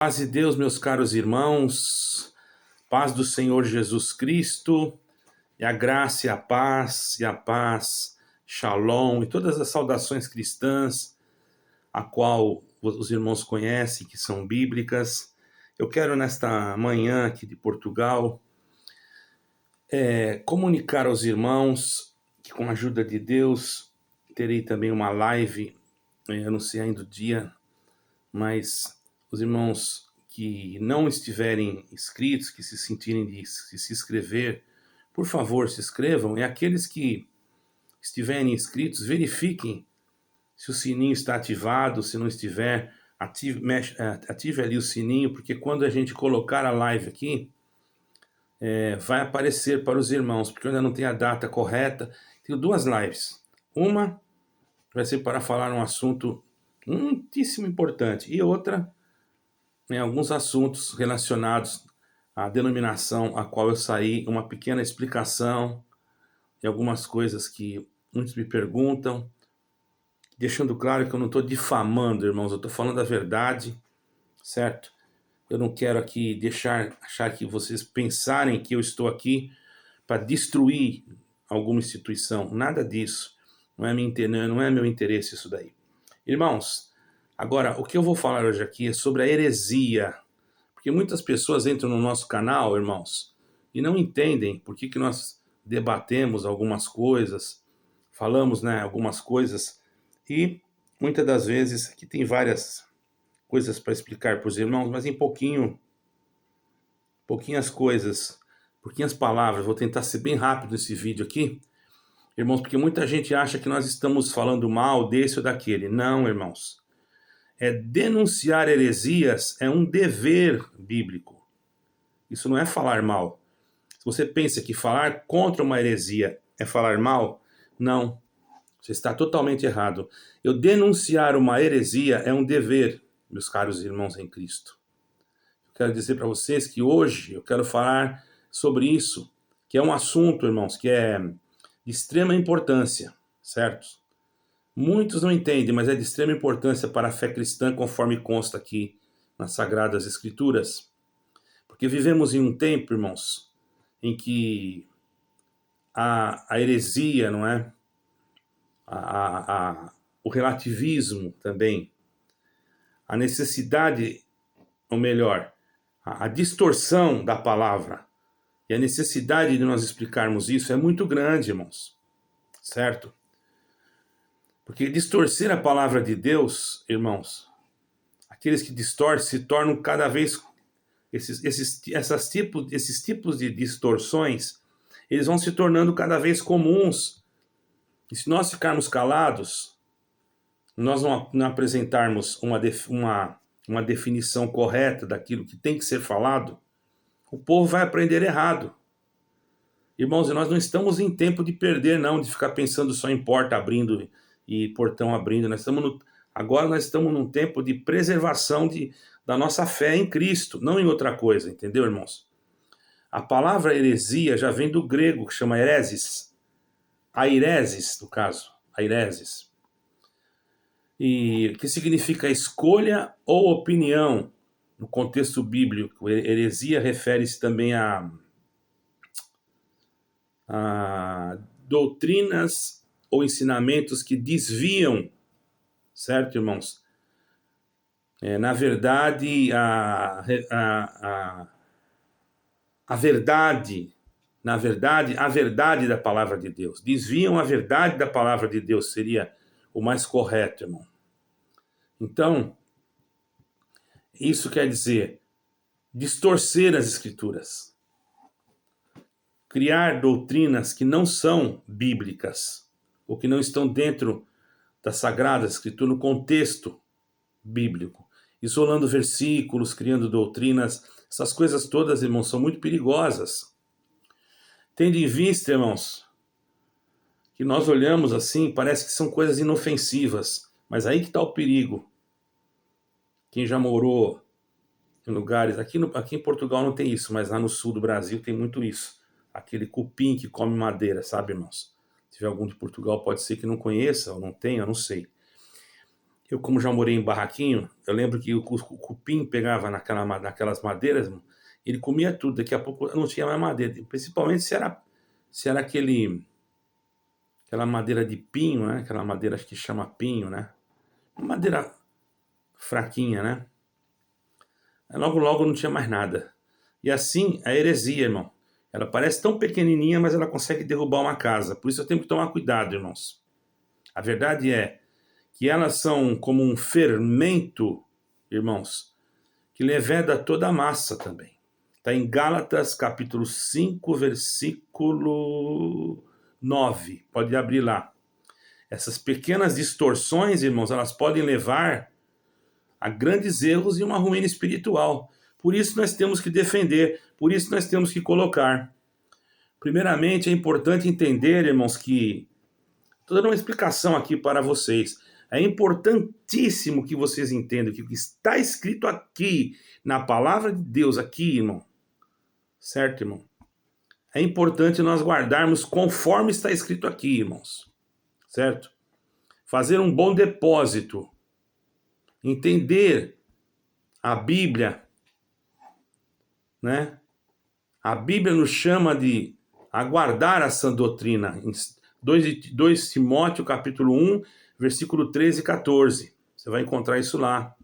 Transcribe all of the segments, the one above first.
Paz de Deus, meus caros irmãos, paz do Senhor Jesus Cristo, e a graça e a paz, shalom, e todas as saudações cristãs, a qual os irmãos conhecem, que são bíblicas. Eu quero, nesta manhã aqui de Portugal, comunicar aos irmãos que, com a ajuda de Deus, terei também uma live, eu não sei ainda o dia, mas os irmãos que não estiverem inscritos, que se sentirem de se inscrever, por favor, se inscrevam. E aqueles que estiverem inscritos, verifiquem se o sininho está ativado. Se não estiver, ative ali o sininho, porque quando a gente colocar a live aqui, vai aparecer para os irmãos, porque eu ainda não tenho a data correta. Tenho duas lives. Uma vai ser para falar um assunto muitíssimo importante, e outra alguns assuntos relacionados à denominação a qual eu saí, uma pequena explicação e algumas coisas que muitos me perguntam, deixando claro que eu não estou difamando, irmãos, eu estou falando a verdade, certo? Eu não quero aqui achar que vocês pensarem que eu estou aqui para destruir alguma instituição, nada disso, não é meu interesse isso daí. Irmãos, agora o que eu vou falar hoje aqui é sobre a heresia. Porque muitas pessoas entram no nosso canal, irmãos, e não entendem por que nós debatemos algumas coisas, falamos, algumas coisas, e muitas das vezes, aqui tem várias coisas para explicar para os irmãos, mas em pouquinhas coisas, pouquinhas palavras. Vou tentar ser bem rápido nesse vídeo aqui, irmãos, porque muita gente acha que nós estamos falando mal desse ou daquele. Não, irmãos. Denunciar heresias é um dever bíblico. Isso não é falar mal. Se você pensa que falar contra uma heresia é falar mal, não. Você está totalmente errado. Eu denunciar uma heresia é um dever, meus caros irmãos em Cristo. Eu quero dizer para vocês que hoje eu quero falar sobre isso, que é um assunto, irmãos, que é de extrema importância, certo? Muitos não entendem, mas é de extrema importância para a fé cristã, conforme consta aqui nas Sagradas Escrituras. Porque vivemos em um tempo, irmãos, em que a heresia, não é? O relativismo também, a necessidade, ou melhor, a distorção da palavra e a necessidade de nós explicarmos isso é muito grande, irmãos, certo? Porque distorcer a palavra de Deus, irmãos, aqueles que distorcem se tornam cada vez esses tipos de distorções, eles vão se tornando cada vez comuns. E se nós ficarmos calados, nós não apresentarmos uma definição correta daquilo que tem que ser falado, o povo vai aprender errado. Irmãos, nós não estamos em tempo de perder, não, de ficar pensando só em porta abrindo e portão abrindo. Agora nós estamos num tempo de preservação da nossa fé em Cristo, não em outra coisa, entendeu, irmãos? A palavra heresia já vem do grego, que chama heresis. Aireses, no caso, aireses. E que significa escolha ou opinião, no contexto bíblico. Heresia refere-se também a doutrinas ou ensinamentos que desviam, certo, irmãos? Na verdade, a verdade, na verdade, a verdade da palavra de Deus. Desviam a verdade da palavra de Deus, seria o mais correto, irmão. Então, isso quer dizer distorcer as escrituras. Criar doutrinas que não são bíblicas, ou que não estão dentro da Sagrada Escritura, no contexto bíblico. Isolando versículos, criando doutrinas, essas coisas todas, irmãos, são muito perigosas. Tendo em vista, irmãos, que nós olhamos assim, parece que são coisas inofensivas, mas aí que está o perigo. Quem já morou em lugares, aqui em Portugal não tem isso, mas lá no sul do Brasil tem muito isso. Aquele cupim que come madeira, sabe, irmãos? Se tiver algum de Portugal, pode ser que não conheça, ou não tenha, eu não sei. Eu, como já morei em barraquinho, eu lembro que o cupim pegava naquelas madeiras, irmão, ele comia tudo, daqui a pouco não tinha mais madeira, principalmente se era aquela madeira de pinho, né? Aquela madeira acho que chama pinho, né? Uma madeira fraquinha, né? Aí logo logo não tinha mais nada. E assim a heresia, irmão. Ela parece tão pequenininha, mas ela consegue derrubar uma casa. Por isso eu tenho que tomar cuidado, irmãos. A verdade é que elas são como um fermento, irmãos, que leveda toda a massa também. Está em Gálatas capítulo 5, versículo 9. Pode abrir lá. Essas pequenas distorções, irmãos, elas podem levar a grandes erros e uma ruína espiritual. Por isso nós temos que defender, por isso nós temos que colocar. Primeiramente, é importante entender, irmãos, que estou dando uma explicação aqui para vocês. É importantíssimo que vocês entendam que o que está escrito aqui, na palavra de Deus, aqui, irmão, certo, irmão? É importante nós guardarmos conforme está escrito aqui, irmãos, certo? Fazer um bom depósito, entender a Bíblia, né? A Bíblia nos chama de aguardar a sã doutrina. Em 2 Timóteo capítulo 1, versículo 13 e 14. Você vai encontrar isso lá.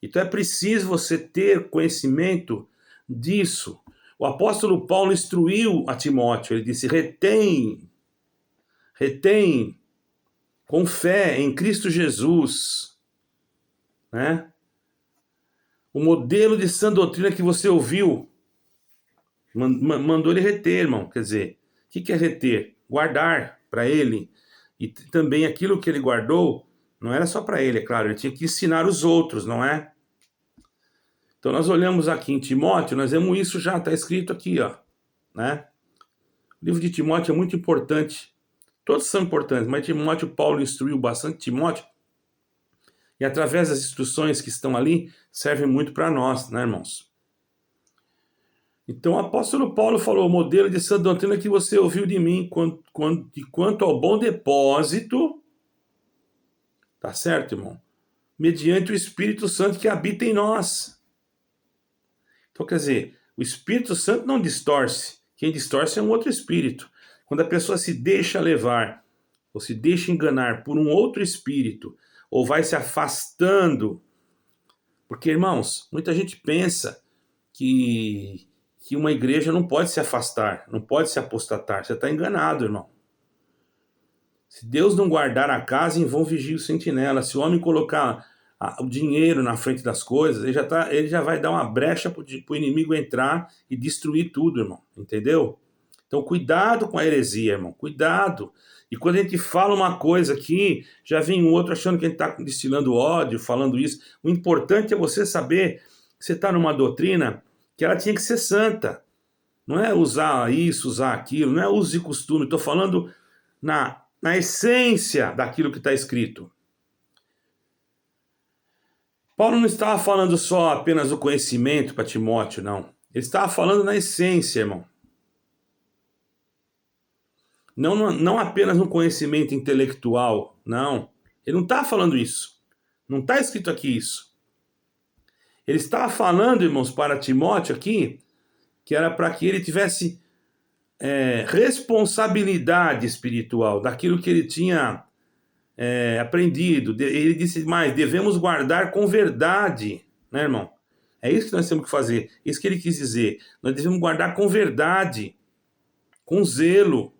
Então é preciso você ter conhecimento disso. O apóstolo Paulo instruiu a Timóteo, ele disse: retém com fé em Cristo Jesus, né? O modelo de sã doutrina que você ouviu, mandou ele reter, irmão. Quer dizer, o que é reter? Guardar para ele. E também aquilo que ele guardou, não era só para ele, é claro, ele tinha que ensinar os outros, não é? Então nós olhamos aqui em Timóteo, nós vemos isso já, está escrito aqui, ó, né? O livro de Timóteo é muito importante. Todos são importantes, mas Timóteo, Paulo instruiu bastante Timóteo. E através das instruções que estão ali, servem muito para nós, né, irmãos? Então o apóstolo Paulo falou: o modelo de sã doutrina que você ouviu de mim quanto ao bom depósito, tá certo, irmão? Mediante o Espírito Santo que habita em nós. Então, quer dizer, o Espírito Santo não distorce. Quem distorce é um outro espírito. Quando a pessoa se deixa levar, ou se deixa enganar por um outro espírito, ou vai se afastando. Porque, irmãos, muita gente pensa que uma igreja não pode se afastar, não pode se apostatar. Você está enganado, irmão. Se Deus não guardar a casa, em vão vigia o sentinela. Se o homem colocar o dinheiro na frente das coisas, ele já vai dar uma brecha para o inimigo entrar e destruir tudo, irmão. Entendeu? Então, cuidado com a heresia, irmão. Cuidado. E quando a gente fala uma coisa aqui, já vem um outro achando que a gente está destilando ódio, falando isso. O importante é você saber que você está numa doutrina que ela tinha que ser santa. Não é usar isso, usar aquilo, não é uso e costume. Estou falando na essência daquilo que está escrito. Paulo não estava falando só apenas do conhecimento para Timóteo, não. Ele estava falando na essência, irmão. Não apenas no conhecimento intelectual, não. Ele não está falando isso. Não está escrito aqui isso. Ele estava falando, irmãos, para Timóteo aqui, que era para que ele tivesse responsabilidade espiritual daquilo que ele tinha aprendido. Ele disse mais: devemos guardar com verdade, né, irmão? É isso que nós temos que fazer. Isso que ele quis dizer. Nós devemos guardar com verdade, com zelo,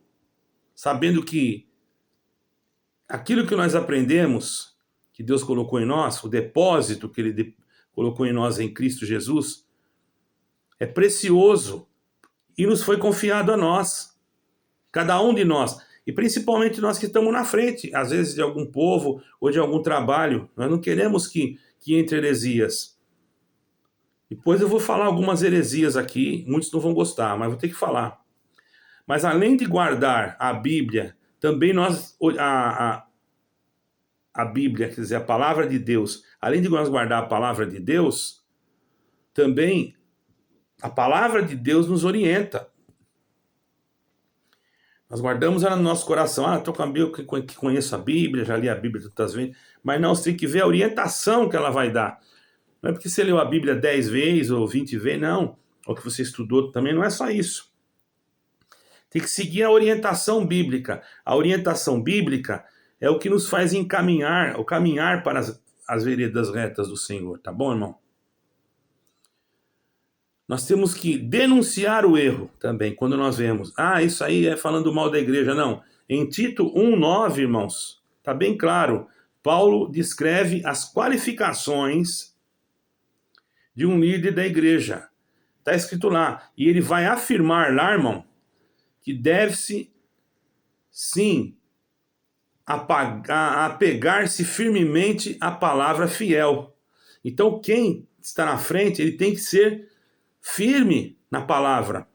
sabendo que aquilo que nós aprendemos, que Deus colocou em nós, o depósito que ele colocou em nós em Cristo Jesus, é precioso e nos foi confiado a nós, cada um de nós, e principalmente nós que estamos na frente, às vezes de algum povo ou de algum trabalho. Nós não queremos que entre heresias. Depois eu vou falar algumas heresias aqui, muitos não vão gostar, mas vou ter que falar. Mas além de guardar a Bíblia, também nós, a Bíblia, quer dizer, a palavra de Deus, além de nós guardar a palavra de Deus, também a palavra de Deus nos orienta. Nós guardamos ela no nosso coração. Ah, estou com a Bíblia, que conheço a Bíblia, já li a Bíblia tantas vezes. Mas não, você tem que ver a orientação que ela vai dar. Não é porque você leu a Bíblia 10 vezes ou 20 vezes, não. Ou que você estudou também, não é só isso. Tem que seguir a orientação bíblica. A orientação bíblica é o que nos faz encaminhar, ou caminhar para as veredas retas do Senhor. Tá bom, irmão? Nós temos que denunciar o erro também, quando nós vemos. Ah, isso aí é falando mal da igreja. Não. Em Tito 1,9, irmãos, tá bem claro. Paulo descreve as qualificações de um líder da igreja. Está escrito lá. E ele vai afirmar lá, irmão, que deve-se, sim, apegar-se firmemente à palavra fiel. Então, quem está na frente, ele tem que ser firme na palavra.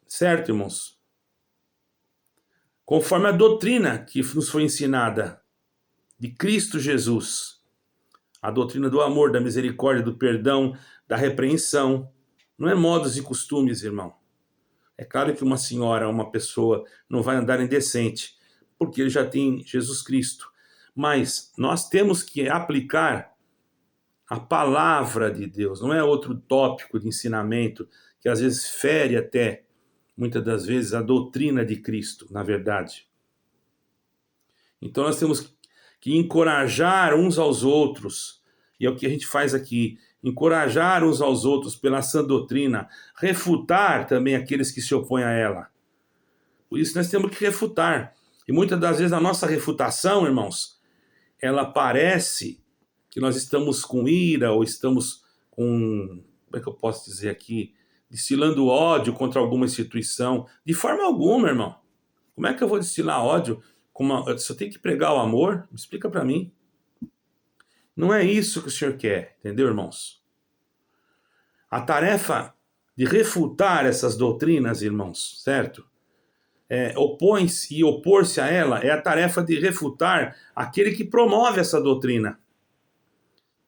Certo, irmãos? Conforme a doutrina que nos foi ensinada de Cristo Jesus. A doutrina do amor, da misericórdia, do perdão, da repreensão. Não é modos e costumes, irmão. É claro que uma senhora, uma pessoa, não vai andar indecente, porque ele já tem Jesus Cristo. Mas nós temos que aplicar a palavra de Deus, não é outro tópico de ensinamento que às vezes fere até, muitas das vezes, a doutrina de Cristo, na verdade. Então nós temos que encorajar uns aos outros, e é o que a gente faz aqui, encorajar uns aos outros pela sã doutrina, refutar também aqueles que se opõem a ela. Por isso nós temos que refutar. E muitas das vezes a nossa refutação, irmãos, ela parece que nós estamos com ira ou estamos com, como é que eu posso dizer aqui, destilando ódio contra alguma instituição. De forma alguma, irmão. Como é que eu vou destilar ódio? Se eu tenho que pregar o amor, me explica para mim. Não é isso que o Senhor quer, entendeu, irmãos? A tarefa de refutar essas doutrinas, irmãos, certo? Opõe-se e opor-se a ela é a tarefa de refutar aquele que promove essa doutrina.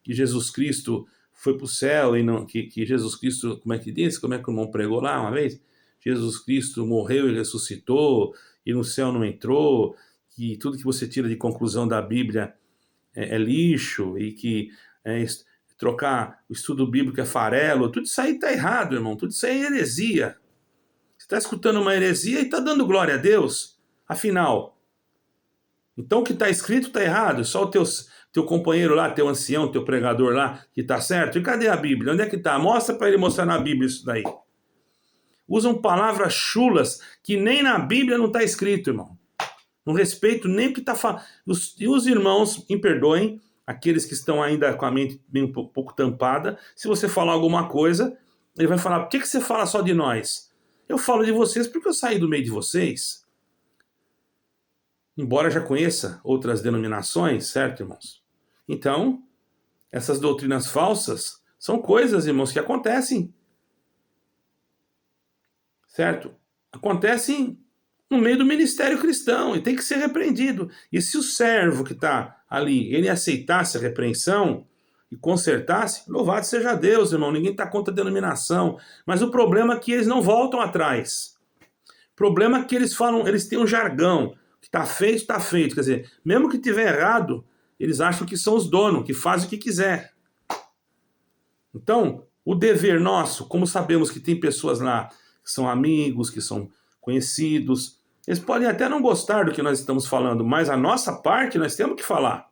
Que Jesus Cristo foi para o céu e não, que Jesus Cristo, como é que diz? Como é que o irmão pregou lá uma vez? Jesus Cristo morreu e ressuscitou e no céu não entrou, que tudo que você tira de conclusão da Bíblia é lixo e que trocar o estudo bíblico é farelo, tudo isso aí está errado, irmão, tudo isso aí é heresia. Você está escutando uma heresia e está dando glória a Deus, afinal. Então o que está escrito está errado, só o teu companheiro lá, teu ancião, teu pregador lá, que está certo. E cadê a Bíblia? Onde é que está? Mostra para ele mostrar na Bíblia isso daí. Usam palavras chulas que nem na Bíblia não está escrito, irmão. Não respeito nem o que está falando. E os irmãos, me perdoem, aqueles que estão ainda com a mente bem um pouco tampada, se você falar alguma coisa, ele vai falar, por que você fala só de nós? Eu falo de vocês porque eu saí do meio de vocês. Embora já conheça outras denominações, certo, irmãos? Então, essas doutrinas falsas são coisas, irmãos, que acontecem. Certo? Acontecem no meio do ministério cristão e tem que ser repreendido. E se o servo que está ali, ele aceitasse a repreensão e consertasse, louvado seja Deus, irmão, ninguém está contra a denominação. Mas o problema é que eles não voltam atrás. O problema é que eles falam, eles têm um jargão, que está feito. Quer dizer, mesmo que estiver errado, eles acham que são os donos, que fazem o que quiser. Então, o dever nosso, como sabemos que tem pessoas lá que são amigos, que são conhecidos, eles podem até não gostar do que nós estamos falando, mas a nossa parte nós temos que falar.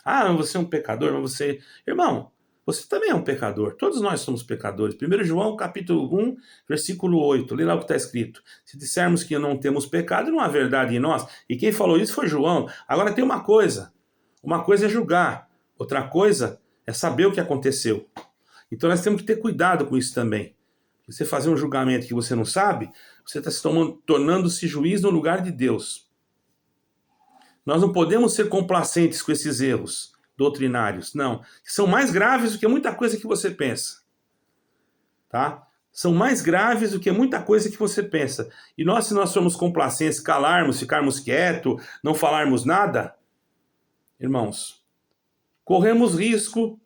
Ah, você é um pecador, mas você... Irmão, você também é um pecador. Todos nós somos pecadores. 1 João, capítulo 1, versículo 8. Lê lá o que está escrito. Se dissermos que não temos pecado, não há verdade em nós. E quem falou isso foi João. Agora tem uma coisa. Uma coisa é julgar. Outra coisa é saber o que aconteceu. Então nós temos que ter cuidado com isso também. Você fazer um julgamento que você não sabe, você está se tornando-se juiz no lugar de Deus. Nós não podemos ser complacentes com esses erros doutrinários, não. São mais graves do que muita coisa que você pensa. Tá? São mais graves do que muita coisa que você pensa. E nós, se nós formos complacentes, calarmos, ficarmos quietos, não falarmos nada, irmãos, corremos risco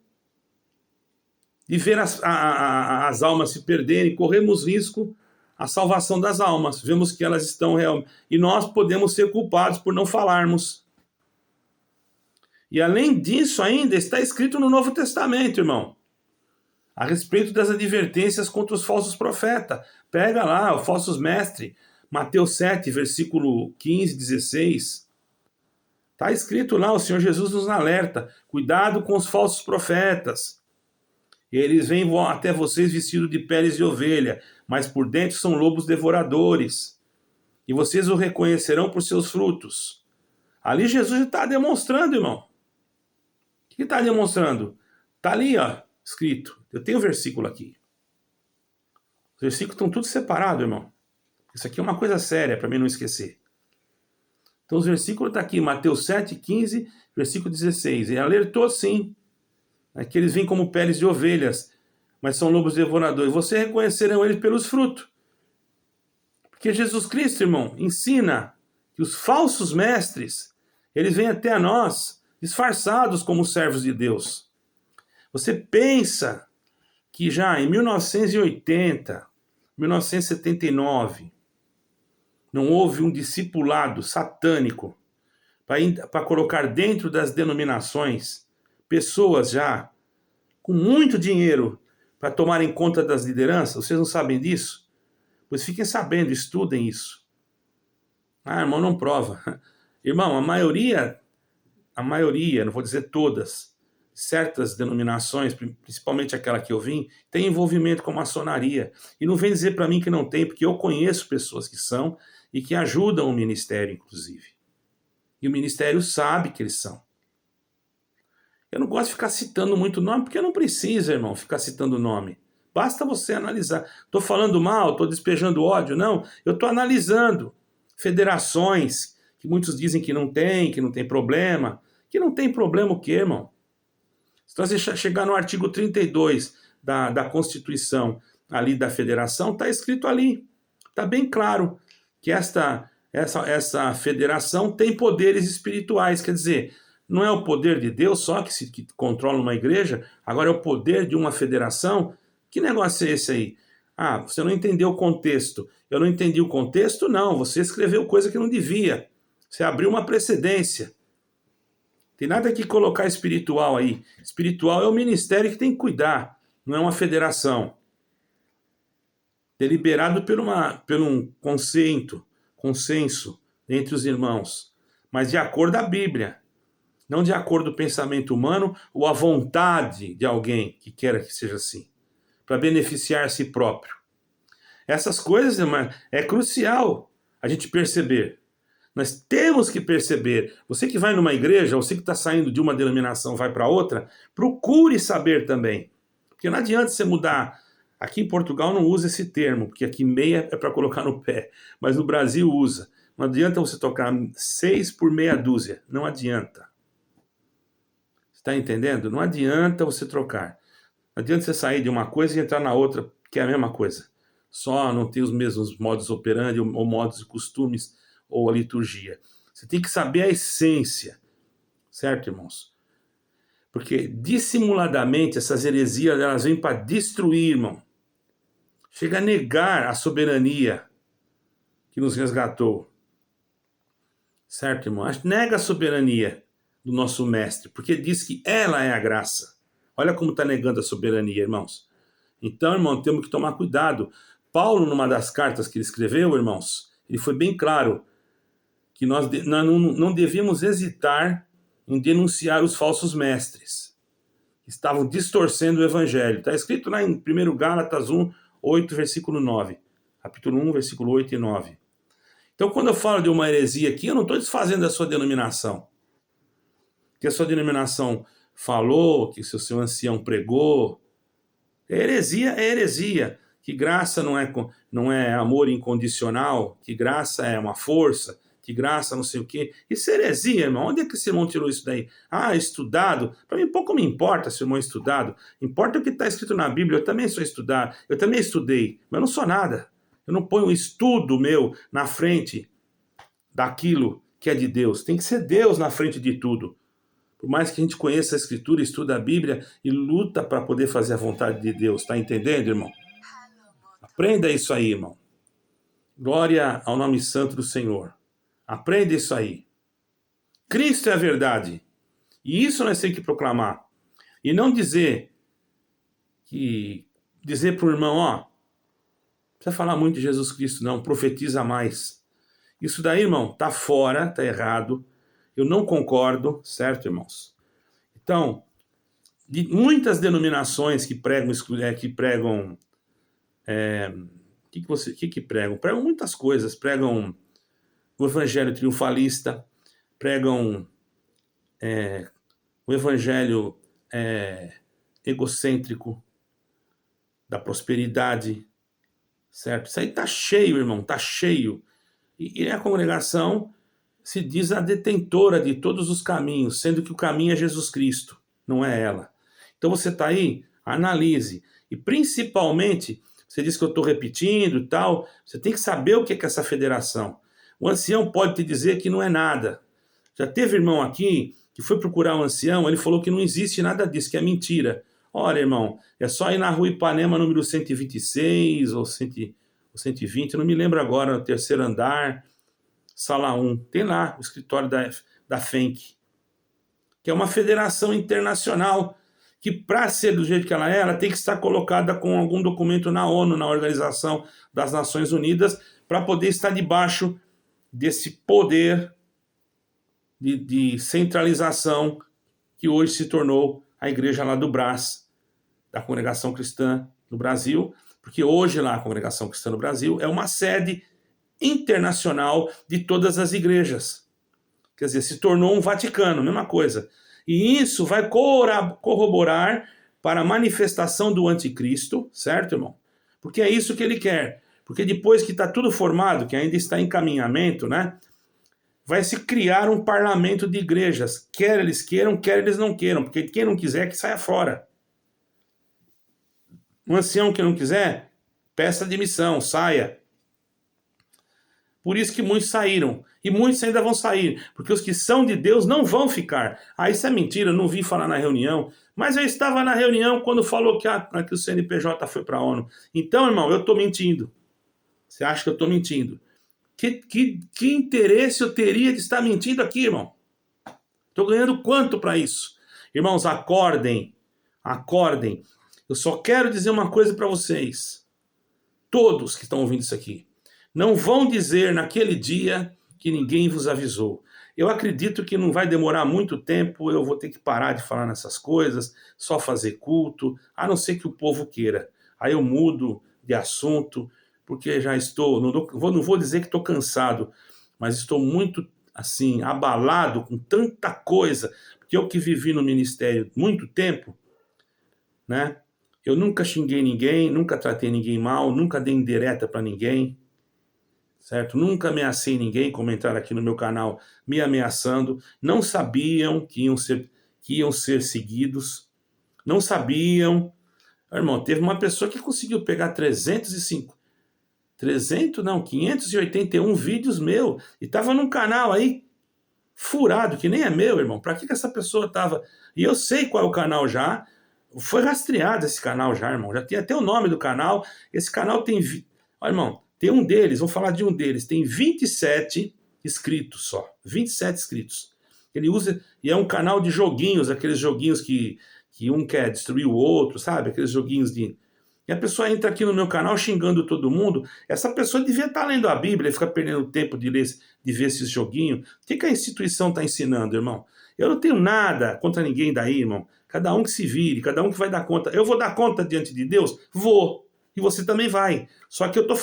de ver as almas se perderem, corremos risco a salvação das almas. Vemos que elas estão realmente... E nós podemos ser culpados por não falarmos. E além disso ainda, está escrito no Novo Testamento, irmão, a respeito das advertências contra os falsos profetas. Pega lá, os falsos mestres, Mateus 7, versículo 15, 16. Está escrito lá, o Senhor Jesus nos alerta, cuidado com os falsos profetas. Eles vêm até vocês vestidos de peles de ovelha, mas por dentro são lobos devoradores. E vocês o reconhecerão por seus frutos. Ali Jesus está demonstrando, irmão. O que está demonstrando? Está ali, ó, escrito. Eu tenho o versículo aqui. Os versículos estão todos separados, irmão. Isso aqui é uma coisa séria, para mim não esquecer. Então os versículos estão aqui, Mateus 7, 15, versículo 16. Ele alertou, sim, que eles vêm como peles de ovelhas, mas são lobos devoradores. Vocês reconhecerão eles pelos frutos. Porque Jesus Cristo, irmão, ensina que os falsos mestres, eles vêm até nós disfarçados como servos de Deus. Você pensa que já em 1980, 1979, não houve um discipulado satânico para colocar dentro das denominações pessoas já com muito dinheiro para tomarem conta das lideranças? Vocês não sabem disso? Pois fiquem sabendo, estudem isso. Ah, irmão, não prova. Irmão, a maioria, não vou dizer todas, certas denominações, principalmente aquela que eu vim, tem envolvimento com maçonaria. E não vem dizer para mim que não tem, porque eu conheço pessoas que são e que ajudam o ministério, inclusive. E o ministério sabe que eles são. Eu não gosto de ficar citando muito nome, porque não precisa, irmão, ficar citando nome. Basta você analisar. Estou falando mal, estou despejando ódio. Não, eu estou analisando federações que muitos dizem que não tem problema. Que não tem problema o quê, irmão? Se você chegar no artigo 32 da Constituição ali da Federação, está escrito ali. Está bem claro que essa federação tem poderes espirituais. Quer dizer, não é o poder de Deus só que controla uma igreja, agora é o poder de uma federação. Que negócio é esse aí? Ah, você não entendeu o contexto. Eu não entendi o contexto? Não, você escreveu coisa que não devia. Você abriu uma precedência. Tem nada que colocar espiritual aí. Espiritual é o ministério que tem que cuidar, não é uma federação. Deliberado por um consenso entre os irmãos, mas de acordo à Bíblia, não de acordo com o pensamento humano ou a vontade de alguém que queira que seja assim, para beneficiar a si próprio. Essas coisas, irmão, é crucial a gente perceber. Nós temos que perceber. Você que vai numa igreja, você que está saindo de uma denominação vai para outra, procure saber também. Porque não adianta você mudar. Aqui em Portugal não usa esse termo, porque aqui meia é para colocar no pé, mas no Brasil usa. Não adianta você tocar 6 por meia dúzia. Não adianta. Está entendendo? Não adianta você trocar. Não adianta você sair de uma coisa e entrar na outra, que é a mesma coisa. Só não tem os mesmos modus operandi ou modos e costumes ou a liturgia. Você tem que saber a essência. Certo, irmãos? Porque dissimuladamente essas heresias elas vêm para destruir, irmão. Chega a negar a soberania que nos resgatou. Certo, irmão? Nega a soberania do nosso mestre, porque diz que ela é a graça. Olha como está negando a soberania, irmãos. Então, irmão, temos que tomar cuidado. Paulo, numa das cartas que ele escreveu, irmãos, ele foi bem claro que nós não devíamos hesitar em denunciar os falsos mestres que estavam distorcendo o evangelho. Está escrito lá em 1 Gálatas 1, 8, versículo 9. Capítulo 1, versículo 8 e 9. Então, quando eu falo de uma heresia aqui, eu não estou desfazendo da sua denominação. Que a sua denominação falou, que o seu ancião pregou. Heresia é heresia. Que graça não é amor incondicional, que graça é uma força, que graça não sei o quê. Isso é heresia, irmão. Onde é que esse irmão tirou isso daí? Ah, estudado. Para mim, pouco me importa se o irmão é estudado. Importa o que está escrito na Bíblia. Eu também sou estudado. Eu também estudei. Mas eu não sou nada. Eu não ponho o estudo meu na frente daquilo que é de Deus. Tem que ser Deus na frente de tudo. Por mais que a gente conheça a Escritura, estuda a Bíblia e luta para poder fazer a vontade de Deus. Está entendendo, irmão? Aprenda isso aí, irmão. Glória ao nome santo do Senhor. Aprenda isso aí. Cristo é a verdade. E isso nós temos que proclamar. E não dizer para o irmão, ó, não precisa falar muito de Jesus Cristo, não, profetiza mais. Isso daí, irmão, tá fora, tá errado. Eu não concordo, certo, irmãos? Então, de muitas denominações que pregam, que pregam? Pregam muitas coisas, pregam o evangelho triunfalista, pregam o evangelho egocêntrico, da prosperidade, certo? Isso aí tá cheio, irmão, tá cheio. E a congregação se diz a detentora de todos os caminhos, sendo que o caminho é Jesus Cristo, não é ela. Então você tá aí, analise. E principalmente, você diz que eu estou repetindo e tal, você tem que saber o que é essa federação. O ancião pode te dizer que não é nada. Já teve irmão aqui que foi procurar um ancião, ele falou que não existe nada disso, que é mentira. Olha, irmão, é só ir na rua Ipanema, número 126 ou 120, não me lembro agora, no terceiro andar, sala 1. Tem lá o escritório da FENC, que é uma federação internacional, que para ser do jeito que ela tem que estar colocada com algum documento na ONU, na Organização das Nações Unidas, para poder estar debaixo desse poder de centralização que hoje se tornou a igreja lá do Brás, da Congregação Cristã no Brasil, porque hoje lá a Congregação Cristã no Brasil é uma sede internacional de todas as igrejas. Quer dizer, se tornou um Vaticano, mesma coisa. E isso vai corroborar para a manifestação do anticristo, certo, irmão? Porque é isso que ele quer. Porque depois que está tudo formado, que ainda está em caminhamento, né? Vai se criar um parlamento de igrejas. Quer eles queiram, quer eles não queiram. Porque quem não quiser, que saia fora. Um ancião que não quiser, peça demissão, saia. Por isso que muitos saíram. E muitos ainda vão sair. Porque os que são de Deus não vão ficar. Ah, isso é mentira, eu não vi falar na reunião. Mas eu estava na reunião quando falou que o CNPJ foi para a ONU. Então, irmão, eu estou mentindo. Você acha que eu estou mentindo? Que interesse eu teria de estar mentindo aqui, irmão? Estou ganhando quanto para isso? Irmãos, acordem. Acordem. Eu só quero dizer uma coisa para vocês. Todos que estão ouvindo isso aqui. Não vão dizer naquele dia que ninguém vos avisou. Eu acredito que não vai demorar muito tempo, eu vou ter que parar de falar nessas coisas, só fazer culto, a não ser que o povo queira. Aí eu mudo de assunto, porque já estou, não vou dizer que estou cansado, mas estou muito, assim, abalado com tanta coisa, porque eu que vivi no ministério muito tempo, né? Eu nunca xinguei ninguém, nunca tratei ninguém mal, nunca dei indireta para ninguém, certo? Nunca ameacei ninguém, como entraram aqui no meu canal me ameaçando, não sabiam que iam ser seguidos, não sabiam. Irmão, teve uma pessoa que conseguiu pegar 581 vídeos meus, e estava num canal aí, furado, que nem é meu, irmão. Para que essa pessoa estava... E eu sei qual é o canal já, foi rastreado esse canal já, irmão, já tem até o nome do canal, esse canal tem... Olha, irmão, tem um deles, vou falar de um deles, tem 27 inscritos só, 27 inscritos. Ele usa, e é um canal de joguinhos, aqueles joguinhos que um quer destruir o outro, sabe? Aqueles joguinhos de... E a pessoa entra aqui no meu canal xingando todo mundo. Essa pessoa devia estar lendo a Bíblia e fica perdendo tempo de ver esses joguinhos. O que a instituição está ensinando, irmão? Eu não tenho nada contra ninguém daí, irmão. Cada um que se vire, cada um que vai dar conta. Eu vou dar conta diante de Deus? Vou. E você também vai. Só que o que eu estou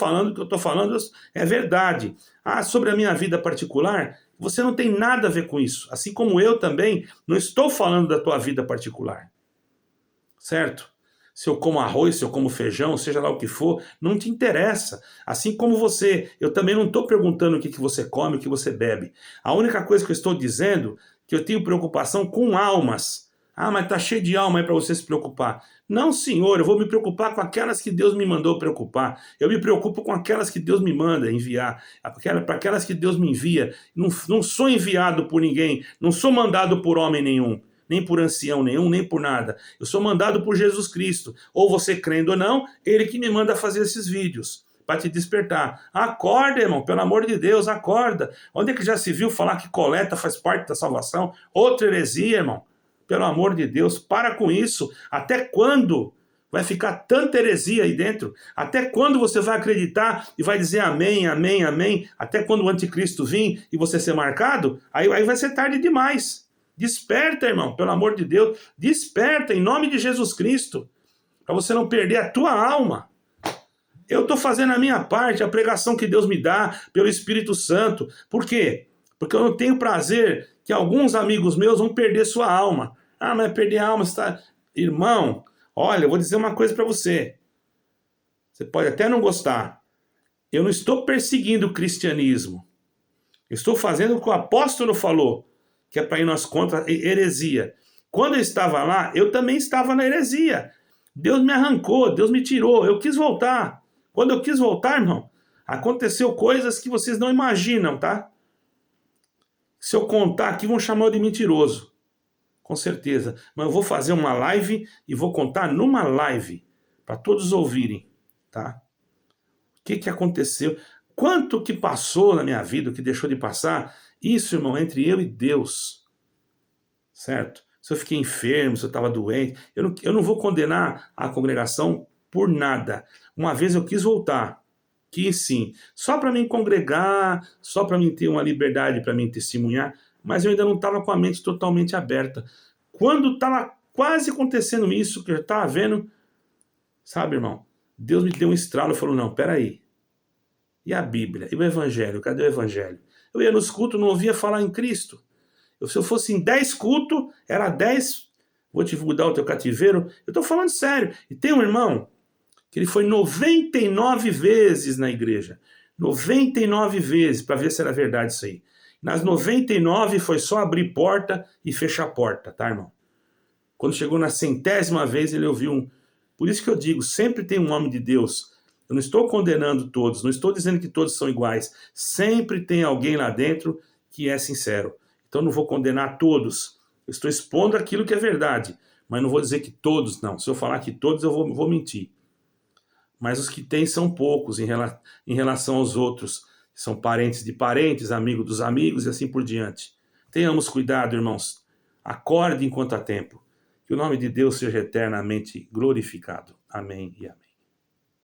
falando é verdade. Ah, sobre a minha vida particular, você não tem nada a ver com isso. Assim como eu também não estou falando da tua vida particular. Certo? Se eu como arroz, se eu como feijão, seja lá o que for, não te interessa. Assim como você, eu também não estou perguntando o que você come, o que você bebe. A única coisa que eu estou dizendo é que eu tenho preocupação com almas. Ah, mas está cheio de alma aí para você se preocupar. Não, senhor, eu vou me preocupar com aquelas que Deus me mandou preocupar. Eu me preocupo com aquelas que Deus me manda enviar. Para aquelas que Deus me envia. Não sou enviado por ninguém, não sou mandado por homem nenhum. Nem por ancião nenhum, nem por nada. Eu sou mandado por Jesus Cristo. Ou você crendo ou não, ele que me manda fazer esses vídeos. para te despertar. Acorda, irmão, pelo amor de Deus, acorda. Onde é que já se viu falar que coleta faz parte da salvação? Outra heresia, irmão. Pelo amor de Deus, para com isso. Até quando vai ficar tanta heresia aí dentro? Até quando você vai acreditar e vai dizer amém, amém, amém? Até quando o anticristo vir e você ser marcado? Aí vai ser tarde demais. Desperta, irmão, pelo amor de Deus. Desperta, em nome de Jesus Cristo, para você não perder a tua alma. Eu estou fazendo a minha parte, a pregação que Deus me dá pelo Espírito Santo. Por quê? Porque eu não tenho prazer que alguns amigos meus vão perder sua alma. Ah, mas perder a alma está... Irmão, olha, eu vou dizer uma coisa para você. Você pode até não gostar. Eu não estou perseguindo o cristianismo. Eu estou fazendo o que o apóstolo falou, que é para ir nós contra a heresia. Quando eu estava lá, eu também estava na heresia. Deus me arrancou, Deus me tirou, eu quis voltar. Quando eu quis voltar, irmão, aconteceu coisas que vocês não imaginam, tá? Se eu contar aqui, vão chamar eu de mentiroso. Com certeza. Mas eu vou fazer uma live e vou contar numa live, para todos ouvirem, tá? O que aconteceu? Quanto que passou na minha vida, o que deixou de passar? Isso, irmão, entre eu e Deus. Certo? Se eu fiquei enfermo, se eu estava doente, eu não vou condenar a congregação por nada. Uma vez eu quis voltar, quis sim, só para mim congregar, só para mim ter uma liberdade para mim testemunhar, mas eu ainda não estava com a mente totalmente aberta. Quando estava quase acontecendo isso, que eu estava vendo, sabe, irmão, Deus me deu um estralo e falou, não, peraí, e a Bíblia? E o Evangelho? Cadê o Evangelho? Eu ia nos cultos, não ouvia falar em Cristo. Se eu fosse em 10 cultos, era 10, vou te mudar o teu cativeiro. Eu estou falando sério. E tem um irmão que ele foi 99 vezes na igreja. 99 vezes, para ver se era verdade isso aí. Nas 99 foi só abrir porta e fechar porta, tá, irmão? Quando chegou na 100ª vez, ele ouviu um... Por isso que eu digo, sempre tem um homem de Deus. Eu não estou condenando todos, não estou dizendo que todos são iguais. Sempre tem alguém lá dentro que é sincero. Então não vou condenar todos. Eu estou expondo aquilo que é verdade. Mas não vou dizer que todos, não. Se eu falar que todos, eu vou mentir. Mas os que tem são poucos em relação aos outros. São parentes de parentes, amigos dos amigos e assim por diante. Tenhamos cuidado, irmãos. Acorde enquanto há tempo. Que o nome de Deus seja eternamente glorificado. Amém e amém.